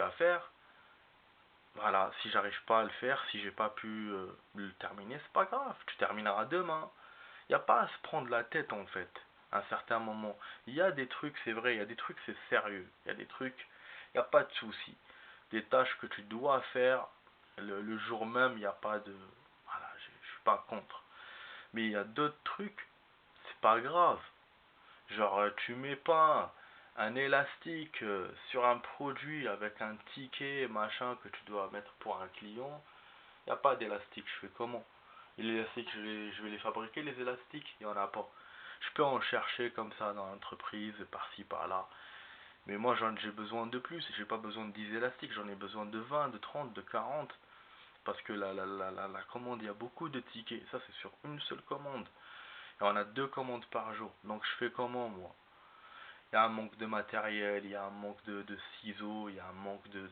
à faire, voilà, si j'arrive pas à le faire, si j'ai pas pu le terminer, c'est pas grave, tu termineras demain. Il n'y a pas à se prendre la tête en fait, à un certain moment. Il y a des trucs, c'est vrai, il y a des trucs, c'est sérieux. Il y a des trucs, il n'y a pas de souci. Des tâches que tu dois faire le jour même, il n'y a pas de... Voilà, je suis pas contre. Mais il y a d'autres trucs, c'est pas grave. Genre, tu mets pas un élastique sur un produit avec un ticket, machin, que tu dois mettre pour un client. Il n'y a pas d'élastique, je fais comment? Et les élastiques, je vais les fabriquer, les élastiques, il n'y en a pas. Je peux en chercher comme ça dans l'entreprise, par-ci, par-là. Mais moi, j'ai besoin de plus. J'ai pas besoin de 10 élastiques, j'en ai besoin de 20, de 30, de 40. Parce que la commande, il y a beaucoup de tickets. Ça, c'est sur une seule commande. Et on a deux commandes par jour. Donc, je fais comment, moi? Il y a un manque de matériel, il y a un manque de ciseaux, il y a un manque de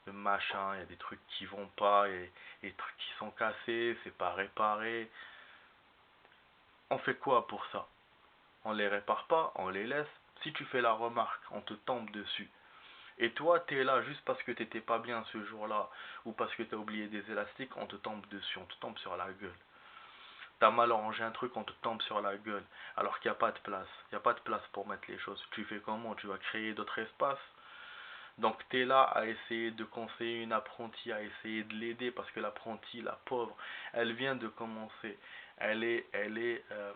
machin, il y a des trucs qui vont pas, et des trucs qui sont cassés, c'est pas réparé. On fait quoi pour ça? On les répare pas, on les laisse. Si tu fais la remarque, on te tombe dessus. Et toi, t'es là juste parce que t'étais pas bien ce jour-là, ou parce que t'as oublié des élastiques, on te tombe dessus, on te tombe sur la gueule. T'as mal arrangé un truc, on te tombe sur la gueule, alors qu'il n'y a pas de place. Il n'y a pas de place pour mettre les choses. Tu fais comment? Tu vas créer d'autres espaces? Donc t'es là à essayer de conseiller une apprentie, à essayer de l'aider, parce que l'apprentie, la pauvre, elle vient de commencer. Elle est, elle est, euh,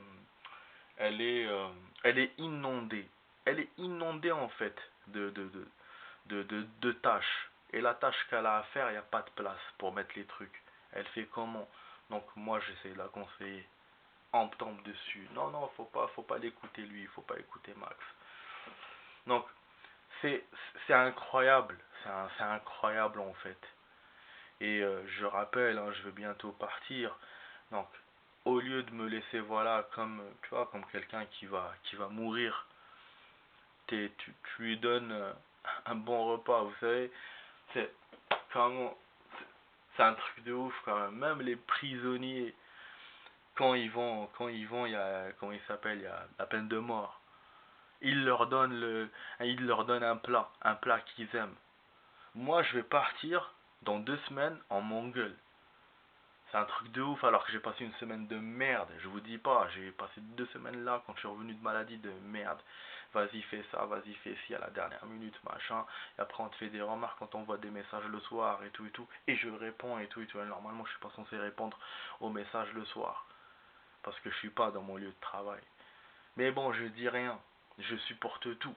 elle est, euh, elle est inondée. Elle est inondée en fait de tâches. Et la tâche qu'elle a à faire, il n'y a pas de place pour mettre les trucs. Elle fait comment? Donc moi j'essaie de la conseiller. On me tombe dessus. Non, non, faut pas l'écouter lui, faut pas écouter Max. Donc c'est c'est incroyable, c'est incroyable en fait. Et je rappelle, hein, je vais bientôt partir. Donc au lieu de me laisser voilà comme tu vois comme quelqu'un qui va mourir, tu lui donnes un bon repas, vous savez, c'est comment c'est un truc de ouf quand même. Même les prisonniers quand ils vont il y a comment il s'appelle, il y a la peine de mort. Il leur donne un plat qu'ils aiment. Moi, je vais partir dans 2 semaines en Mongole. C'est un truc de ouf alors que j'ai passé une semaine de merde. Je vous dis pas, j'ai passé 2 semaines là quand je suis revenu de maladie de merde. Vas-y, fais ça, vas-y, fais ci à la dernière minute, machin. Et après, on te fait des remarques quand on voit des messages le soir et tout et tout. Et je réponds et tout et tout. Et normalement, je suis pas censé répondre aux messages le soir parce que je suis pas dans mon lieu de travail. Mais bon, je dis rien. Je supporte tout.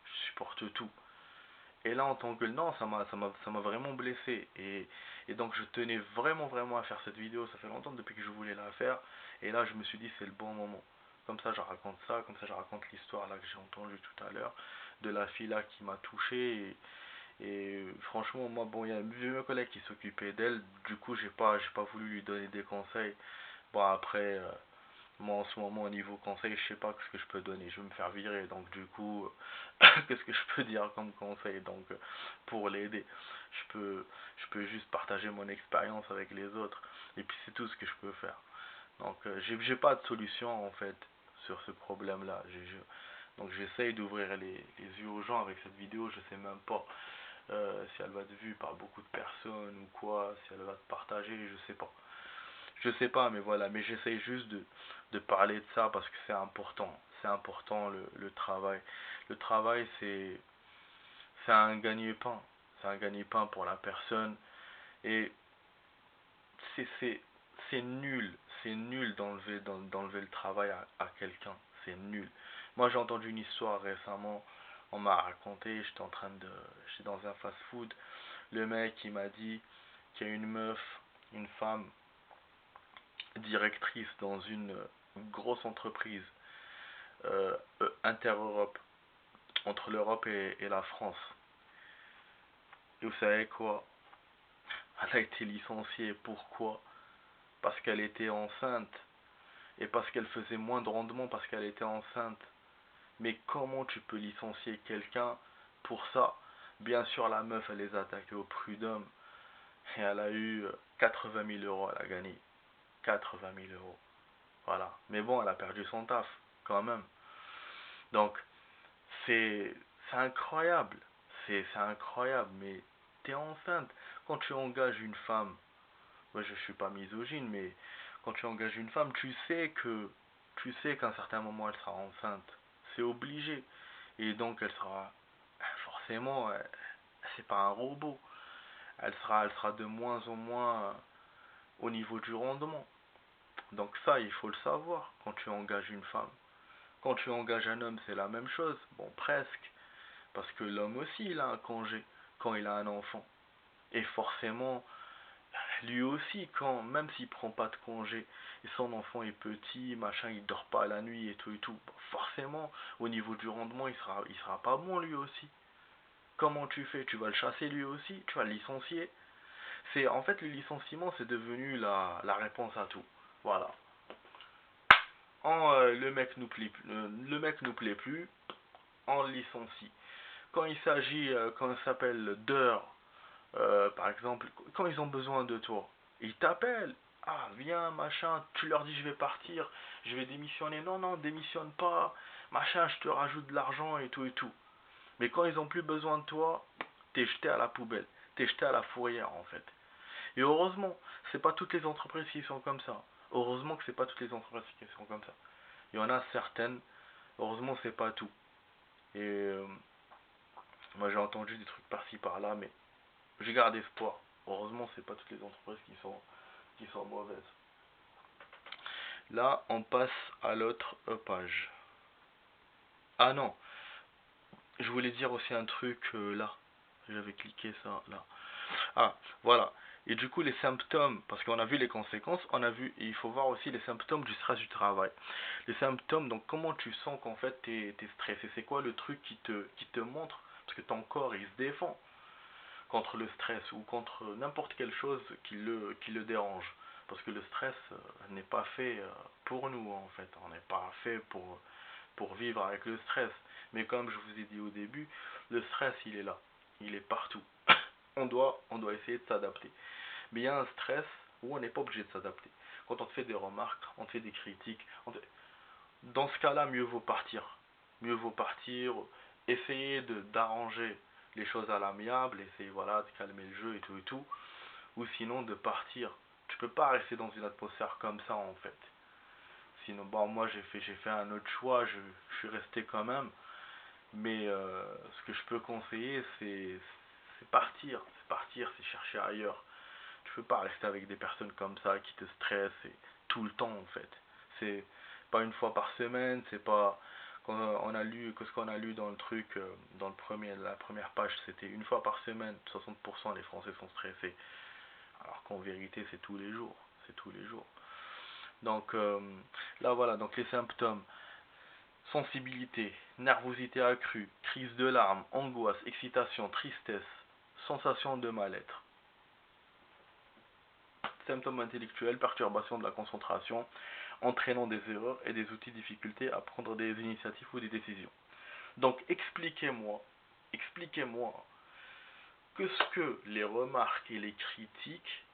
Je supporte tout. Et là, en tant que non, ça m'a vraiment blessé. Et donc, je tenais vraiment à faire cette vidéo. Ça fait longtemps depuis que je voulais la faire. Et là, je me suis dit, c'est le bon moment. Comme ça, comme ça, je raconte l'histoire là que j'ai entendue tout à l'heure de la fille là qui m'a touché. Et franchement, moi, bon, il y a un vieux collègue qui s'occupait d'elle. Du coup, j'ai pas voulu lui donner des conseils. Bon, après, moi en ce moment au niveau conseil, je sais pas ce que je peux donner, je vais me faire virer, donc du coup, qu'est-ce que je peux dire comme conseil? Donc pour l'aider, je peux juste partager mon expérience avec les autres, et puis c'est tout ce que je peux faire. Donc j'ai pas de solution en fait sur ce problème-là. Donc j'essaye d'ouvrir les yeux aux gens avec cette vidéo, je sais même pas si elle va être vue par beaucoup de personnes ou quoi, si elle va être partagée, je sais pas. Je sais pas, mais voilà, mais j'essaie juste de parler de ça parce que c'est important. C'est important le travail. Le travail, c'est un gagne-pain. C'est un gagne-pain pour la personne. Et c'est c'est- c'est nul. C'est nul d'enlever le travail à quelqu'un. C'est nul. Moi, j'ai entendu une histoire récemment. On m'a raconté, j'étais dans un fast-food. Le mec, il m'a dit qu'il y a une meuf, une femme, directrice dans une grosse entreprise inter-Europe, entre l'Europe et la France. Et vous savez quoi? Elle a été licenciée. Pourquoi? Parce qu'elle était enceinte. Et parce qu'elle faisait moins de rendement parce qu'elle était enceinte. Mais comment tu peux licencier quelqu'un pour ça? Bien sûr, la meuf, elle les a attaqués au prud'homme. Et elle a eu 80 000 euros, elle a gagné. 80 000 euros. Voilà. Mais bon, elle a perdu son taf, quand même. Donc, c'est incroyable. C'est incroyable, mais t'es enceinte. Quand tu engages une femme, moi je suis pas misogyne, mais quand tu engages une femme, tu sais qu'à un certain moment elle sera enceinte. C'est obligé. Et donc elle sera forcément, c'est pas un robot. Elle sera de moins en moins au niveau du rendement. Donc ça, il faut le savoir quand tu engages une femme. Quand tu engages un homme, c'est la même chose. Bon, presque. Parce que l'homme aussi, il a un congé quand il a un enfant. Et forcément, lui aussi, même s'il prend pas de congé, et son enfant est petit, machin, il dort pas la nuit et tout, bon, forcément, au niveau du rendement, il sera pas bon lui aussi. Comment tu fais? Tu vas le chasser lui aussi? Tu vas le licencier? En fait, le licenciement, c'est devenu la réponse à tout. Voilà. Le mec nous plaît plus, on le licencie. Quand il s'agit, quand ça s'appelle d'heures, par exemple, quand ils ont besoin de toi, ils t'appellent. Ah, viens, machin, tu leur dis je vais partir, je vais démissionner. Non, non, démissionne pas, machin, je te rajoute de l'argent et tout et tout. Mais quand ils ont plus besoin de toi, t'es jeté à la poubelle, t'es jeté à la fourrière en fait. Et heureusement, c'est pas toutes les entreprises qui sont comme ça. Heureusement que c'est pas toutes les entreprises qui sont comme ça. Il y en a certaines, heureusement c'est pas tout. Et moi j'ai entendu des trucs par-ci par-là, mais je garde espoir. Heureusement c'est pas toutes les entreprises qui sont mauvaises. Là on passe à l'autre page. Ah non, je voulais dire aussi un truc là. J'avais cliqué ça là. Ah, voilà. Et du coup, les symptômes, parce qu'on a vu les conséquences, il faut voir aussi les symptômes du stress du travail. Les symptômes, donc comment tu sens qu'en fait t'es stressé, c'est quoi le truc qui te montre, parce que ton corps il se défend contre le stress ou contre n'importe quelle chose qui le dérange. Parce que le stress n'est pas fait pour nous en fait, on n'est pas fait pour vivre avec le stress. Mais comme je vous ai dit au début, le stress il est là, il est partout. On doit essayer de s'adapter. Mais il y a un stress où on n'est pas obligé de s'adapter. Quand on te fait des remarques, on te fait des critiques, dans ce cas-là, mieux vaut partir. Mieux vaut partir, essayer d'arranger les choses à l'amiable, essayer voilà, de calmer le jeu et tout, ou sinon de partir. Tu peux pas rester dans une atmosphère comme ça en fait. Sinon, bon, moi j'ai fait un autre choix, je suis resté quand même, mais ce que je peux conseiller, c'est partir, c'est chercher ailleurs. Tu peux pas rester avec des personnes comme ça qui te stressent et tout le temps en fait. C'est pas une fois par semaine, c'est pas quand on a lu que ce qu'on a lu dans le truc dans la première page, c'était une fois par semaine, 60% des Français sont stressés. Alors qu'en vérité, c'est tous les jours, c'est tous les jours. Donc là voilà, donc les symptômes: sensibilité, nervosité accrue, crise de larmes, angoisse, excitation, tristesse, sensation de mal-être. Symptômes intellectuels, perturbation de la concentration, entraînant des erreurs et des outils de difficulté à prendre des initiatives ou des décisions. Donc expliquez-moi que ce que les remarques et les critiques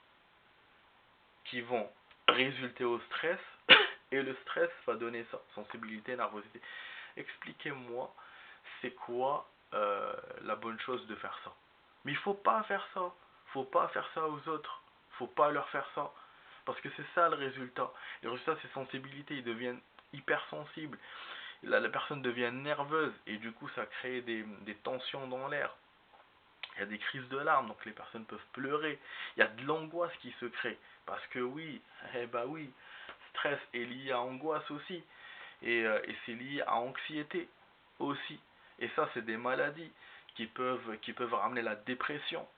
qui vont résulter au stress, et le stress va donner ça, sensibilité, nervosité. Expliquez-moi c'est quoi la bonne chose de faire ça. Mais il faut pas faire ça. Faut pas faire ça aux autres. Faut pas leur faire ça. Parce que c'est ça le résultat. Le résultat, c'est sensibilité. Ils deviennent hypersensibles. La personne devient nerveuse. Et du coup, ça crée des tensions dans l'air. Il y a des crises de larmes. Donc les personnes peuvent pleurer. Il y a de l'angoisse qui se crée. Parce que oui, oui, stress est lié à angoisse aussi. Et c'est lié à anxiété aussi. Et ça, c'est des maladies qui peuvent ramener la dépression.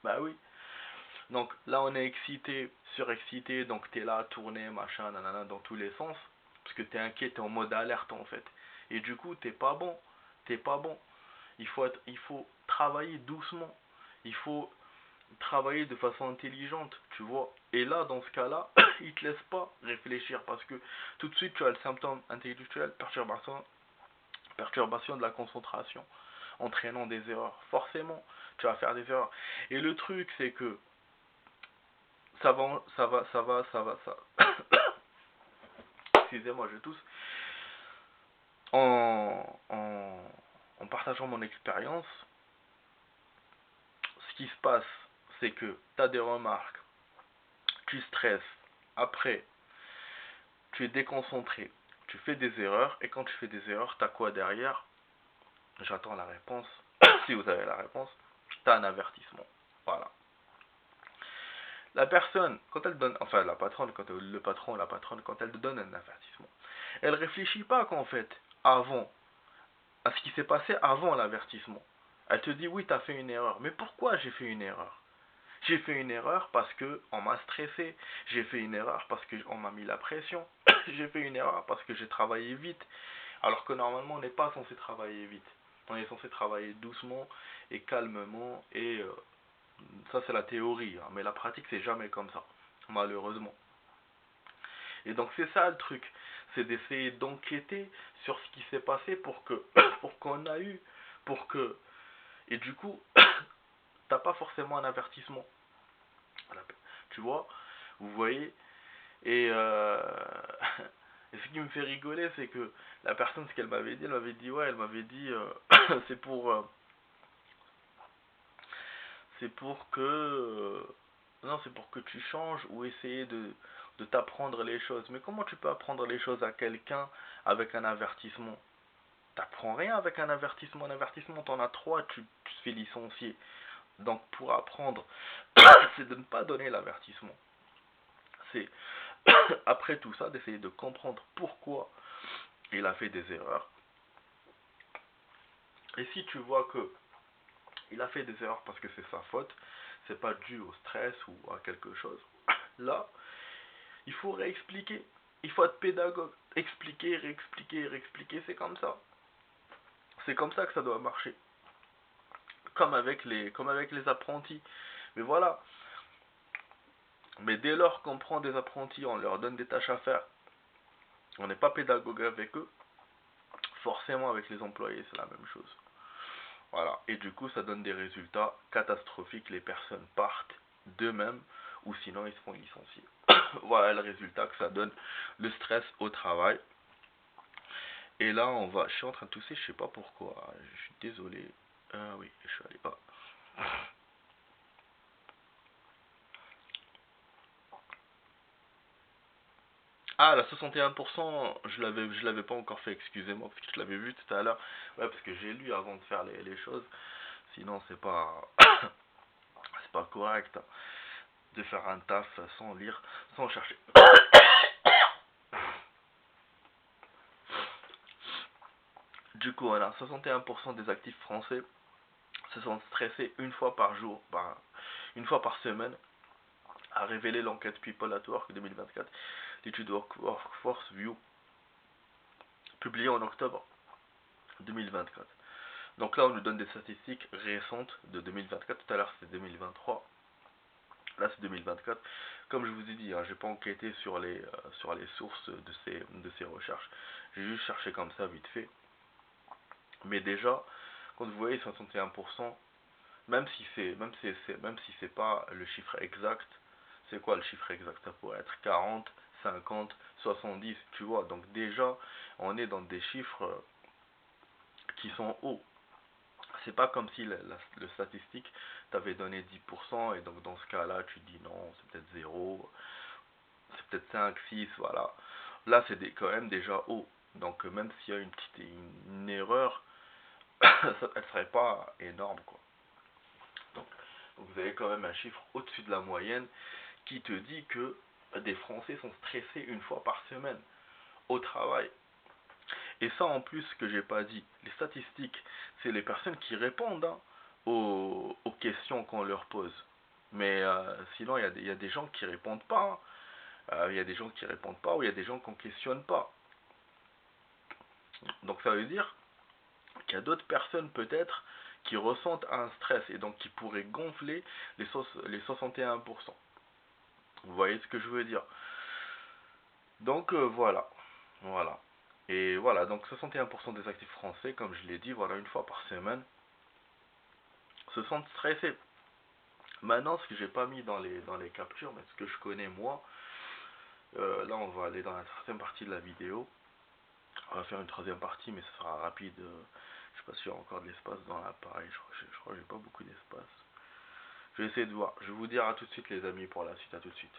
Bah oui. Donc là, on est excité, surexcité, donc t'es là à tourner, machin, nanana, dans tous les sens. Parce que t'es inquiet, t'es en mode alerte en fait. Et du coup, t'es pas bon. T'es pas bon. Il faut travailler doucement. Il faut travailler de façon intelligente, tu vois. Et là, dans ce cas-là, il te laisse pas réfléchir parce que tout de suite, tu as le symptôme intellectuel, perturbation de la concentration, entraînant des erreurs. Forcément, tu vas faire des erreurs. Et le truc, c'est que ça. Excusez-moi, je tousse. En partageant mon expérience, qui se passe, c'est que tu as des remarques, tu stresses, après, tu es déconcentré, tu fais des erreurs, et quand tu fais des erreurs, tu as quoi derrière? J'attends la réponse. Si vous avez la réponse, tu as un avertissement. Voilà. La personne, quand elle donne, enfin la patronne, le patron ou la patronne, quand elle te donne un avertissement, elle réfléchit pas qu'en fait, avant, à ce qui s'est passé avant l'avertissement. Elle te dit oui, tu as fait une erreur. Mais pourquoi j'ai fait une erreur? J'ai fait une erreur parce que on m'a stressé. J'ai fait une erreur parce que on m'a mis la pression. J'ai fait une erreur parce que j'ai travaillé vite. Alors que normalement, on n'est pas censé travailler vite. On est censé travailler doucement et calmement. Et ça, c'est la théorie. Hein, mais la pratique, c'est jamais comme ça. Malheureusement. Et donc, c'est ça le truc. C'est d'essayer d'enquêter sur ce qui s'est passé pour que, pour qu'on a eu, pour que, et du coup, t'as pas forcément un avertissement. Tu vois, vous voyez, et, et ce qui me fait rigoler, c'est que la personne, ce qu'elle m'avait dit, elle m'avait dit, ouais, elle m'avait dit, c'est pour que, non, c'est pour que tu changes ou essayer de t'apprendre les choses. Mais comment tu peux apprendre les choses à quelqu'un avec un avertissement? T'apprends rien avec un avertissement. Un avertissement, t'en as trois, tu te fais licencier. Donc pour apprendre, c'est de ne pas donner l'avertissement. C'est après tout ça d'essayer de comprendre pourquoi il a fait des erreurs. Et si tu vois que il a fait des erreurs parce que c'est sa faute, c'est pas dû au stress ou à quelque chose, là, il faut réexpliquer. Il faut être pédagogue. Expliquer, réexpliquer, réexpliquer, c'est comme ça. C'est comme ça que ça doit marcher. Comme avec les apprentis. Mais voilà. Mais dès lors qu'on prend des apprentis, on leur donne des tâches à faire, on n'est pas pédagogue avec eux, forcément avec les employés c'est la même chose. Voilà. Et du coup ça donne des résultats catastrophiques, les personnes partent d'eux-mêmes ou sinon ils se font licencier. Voilà le résultat que ça donne, le stress au travail. Et là je suis en train de tousser, je sais pas pourquoi, je suis désolé. Ah oui, je suis allé pas. Ah, la 61%, je l'avais pas encore fait, excusez-moi, parce que je l'avais vu tout à l'heure. Ouais, parce que j'ai lu avant de faire les choses. Sinon, c'est pas, c'est pas correct hein, de faire un taf sans lire, sans chercher. Du coup, voilà, 61% des actifs français se sont stressés une fois par jour, une fois par semaine, a révélé l'enquête People at Work 2024, l'étude Workforce View, publiée en octobre 2024. Donc là, on nous donne des statistiques récentes de 2024. Tout à l'heure, c'était 2023. Là, c'est 2024. Comme je vous ai dit, hein, j'ai pas enquêté sur les sources de ces recherches. J'ai juste cherché comme ça, vite fait. Mais déjà, quand vous voyez 61%, même si c'est pas le chiffre exact, c'est quoi le chiffre exact? Ça pourrait être 40, 50, 70, tu vois. Donc déjà, on est dans des chiffres qui sont hauts. C'est pas comme si le statistique t'avait donné 10% et donc dans ce cas-là tu dis non, c'est peut-être 0, c'est peut-être 5, 6, voilà. Là c'est quand même déjà haut. Donc même s'il y a une erreur, elle serait pas énorme quoi. Donc, vous avez quand même un chiffre au-dessus de la moyenne qui te dit que des Français sont stressés une fois par semaine au travail. Et ça en plus que j'ai pas dit, les statistiques, c'est les personnes qui répondent hein, aux questions qu'on leur pose. Mais sinon, il y a des gens qui répondent pas. Il y a des gens qui répondent pas ou il y a des gens qu'on questionne pas. Donc ça veut dire qu'il y a d'autres personnes peut-être qui ressentent un stress et donc qui pourraient gonfler les 61%. Vous voyez ce que je veux dire? Donc voilà. Voilà. Et voilà, donc 61% des actifs français, comme je l'ai dit, voilà, une fois par semaine, se sentent stressés. Maintenant, ce que j'ai pas mis dans les captures, mais ce que je connais moi, là on va aller dans la troisième partie de la vidéo. On va faire une troisième partie, mais ce sera rapide. Je sais pas s'il y a encore de l'espace dans l'appareil. Je crois que j'ai pas beaucoup d'espace. Je vais essayer de voir. Je vais vous dire à tout de suite les amis pour la suite. À tout de suite.